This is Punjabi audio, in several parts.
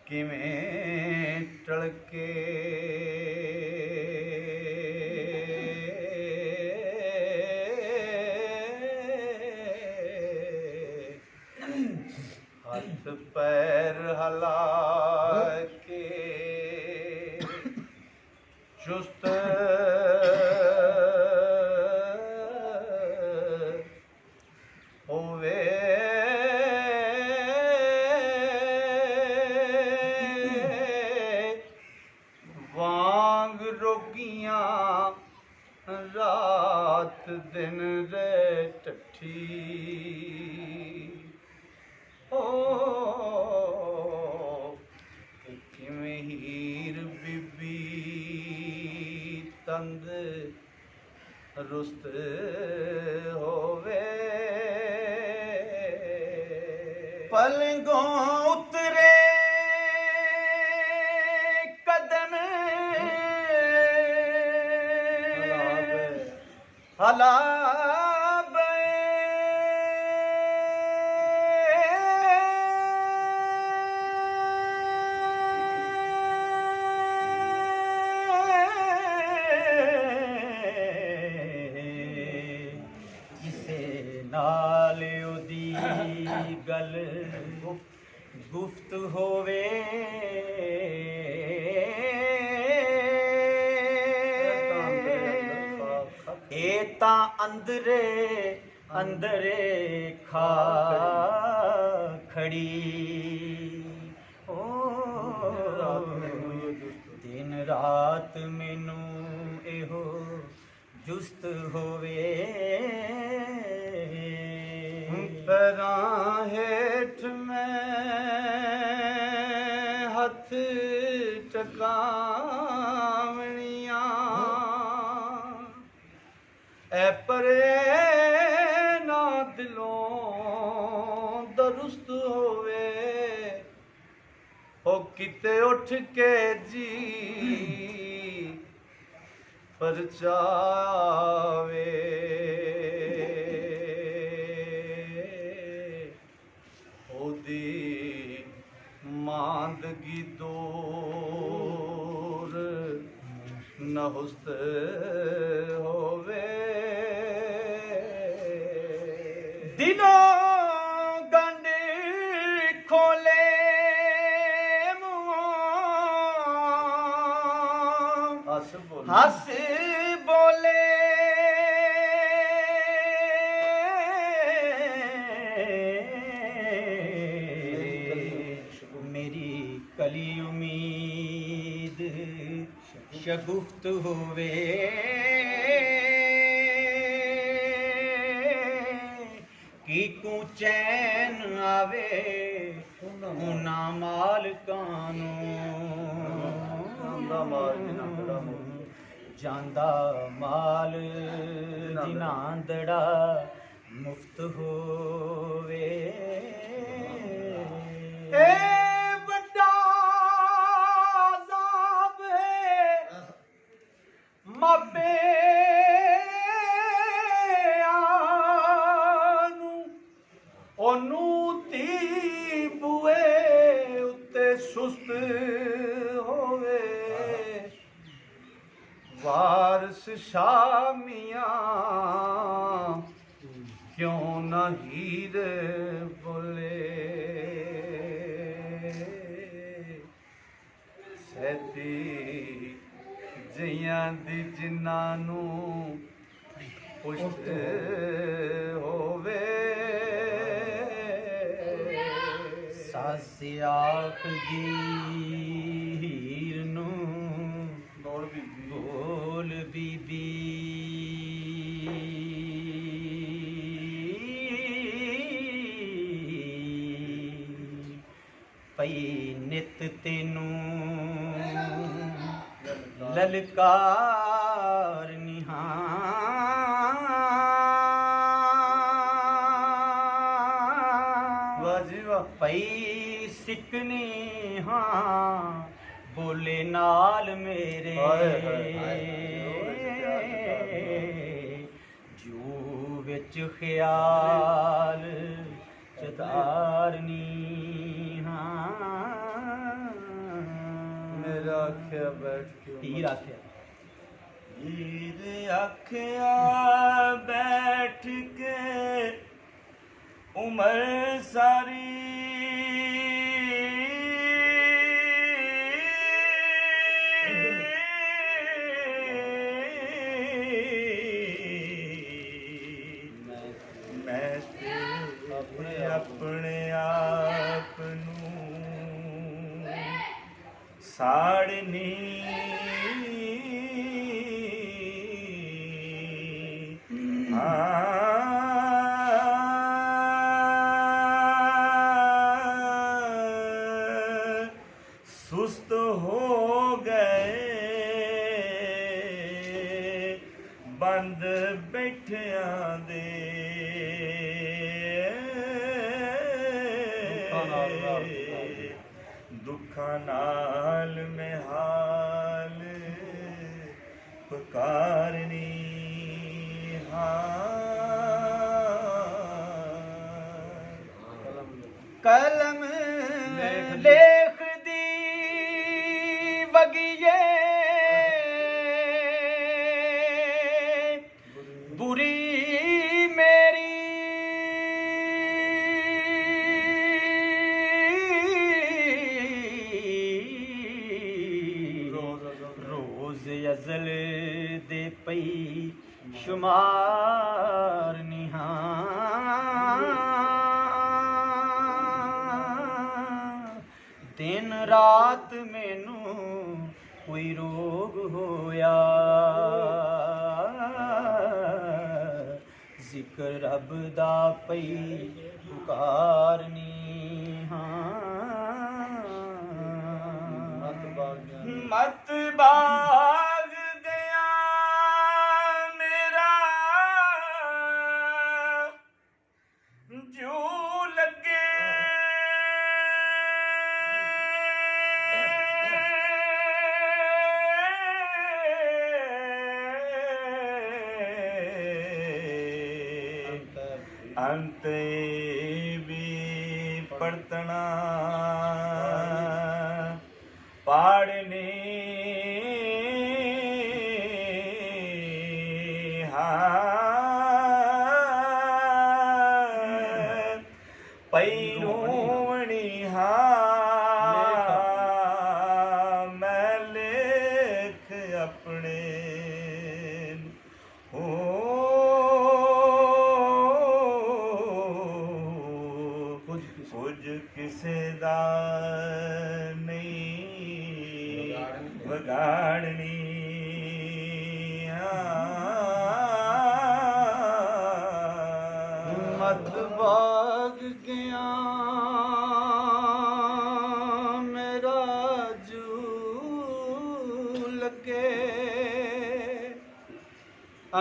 ਕਿਵੇਂ ਟਲਕੇ ਹੱਥ ਪੈਰ ਹਿਲਾ ਕੇ ਚੁਸਤ ਹੋਵੇ ਵਾਂਗ ਰੋਗੀਆਂ ਰਾਤ ਦਿਨ ਰਹਿ ਟੱਠੀ ਕਿਵੇਂ ਹੀਰ ਬੀਬੀ ਤੰਦ ਰੁਸਤ ਹੋਵੇ ਪਲੰਗੋਂ ਉਤਰੇ ਕਦਮ ਹਲਾਵੇ ਕਿਸੇ ਨਾਲ ਉਹਦੀ ਗੱਲ ਗੁਫਤ ਹੋਵੇ ਇਹ ਤਾਂ ਅੰਦਰੇ ਅੰਦਰੇ ਖਾ ਖੜੀ ਦਿਨ ਰਾਤ ਮੈਨੂੰ ਇਹੋ ਜੁਸਤ ਹੋਵੇ ਪੈਰਾਂ ਹੇਠ ਮੈਂ ਹੱਥ ਟਕਾਵਣੀਆਂ ਐ ਪਰੇ ਨਾ ਦਿਲੋਂ ਦਰੁਸਤ ਹੋਵੇ ਉਹ ਕਿਤੇ ਉੱਠ ਕੇ ਜੀ ਪਰਚਾਵੇ ਉਹਦੀ ਮਾਂਦਗੀ ਦੂਰ ਨਹੁਸਤ ਹੋਵੇ ਦਿਨੋਂ ਗੰਢ ਖੋਲੇ ਹੱਸ ਬੋਲੇ ਮੇਰੀ ਕਲੀ ਉਮੀਦ ਸ਼ਗੁਫਤ ਹੋਵੇ ਕੀ ਕੂ ਚੈਨ ਆਵੇ ਉਹਨਾਂ ਮਾਲਕਾਂ ਨੂੰ ਜਾਂਦਾ ਮਾਲ ਜਿਨਾਂਦੜਾ ਮੁਫਤ ਹੋਵੇ ਇਹ ਵੱਡਾ ਅਜ਼ਾਬ ਹੈ ਮਾਪਿਆਂ ਨੂੰ ਉਹਨੂੰ ਧੀ ਬੂਏ ਉੱਤੇ ਸੁਸਤ ਹੋਵੇ ਵਾਰਸ ਸ਼ਾਮੀਆਂ ਕਿਉਂ ਨਾ ਹੀਰ ਬੋਲੇ ਸੈਤੀ ਜਿਆਂ ਦੀ ਜਿਨ੍ਹਾਂ ਨੂੰ ਪੁਸ਼ਤ ਹੋਵੇ ਸੱਸ ਆਖਦੀ ਹੀਰ ਨੂੰ ਬੋਲ ਬੀਬੀ ਪਈ ਨਿਤ ਤੈਨੂੰ ਲਲਕਾਰ ਨਿਹਾਂ ਵਾਜੀਵਾ ਪਈ ਸਿਕਨੀ ਹਾਂ ਬੋਲੇ ਨਾਲ ਮੇਰੇ ਜੋ ਵਿੱਚ ਖਿਆਲ ਚਤਾਰਨੀ ਹਾਂ हीरा आख्या बैठ के हीर आख्या हीर आख्या बैठ के उम्र सारी मैं अपने आप नूं साड़नी सुस्त हो गए बंद बैठिया दे दुखा नाल में हाल पुकारनी कलम लेख दी वगिए बुरी मेरी रोज अजल दे पई शुमार दिन रात मैनू कोई रोग होया जिक्र रब दा पई पुकारनी मत बाग गया मेरा जो लगे अंत भी पड़तना पाड़ने पैरोवणी मैं लेख अपने कुछ किसे दा नहीं वगाड़नी मत बाग गया मेरा जू लगे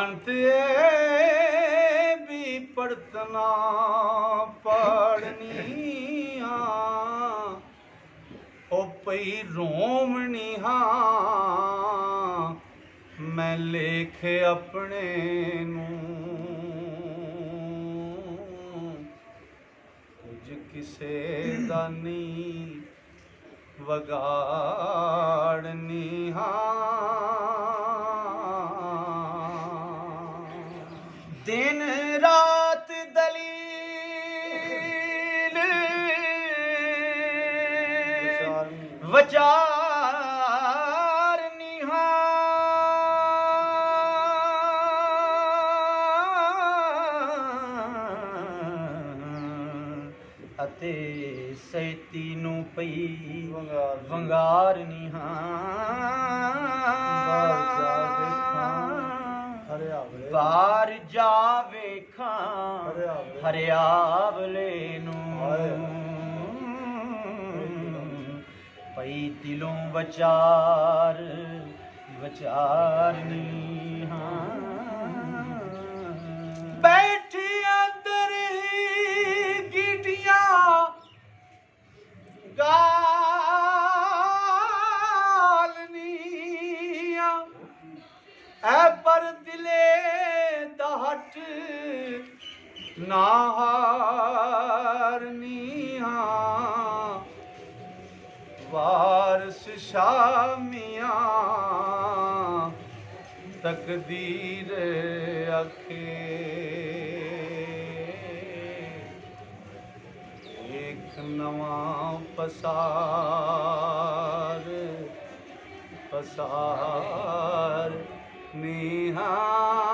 अंत भी पड़तना पड़नी ओ पई रोमनी मैं लेख अपने कुछ किसे दा नहीं वगाड़नी दिन रात दलील वचारनी अते सैती नू पई वंगारनी बार जा वेखां हरियावले नू पई दिलों वचार वचारनी बैठी अंदर गीटियां गालनिया ऐ पर दिले दहट ना हारनी वार शामियां तकदीर अखे एक नवा पसार नीहा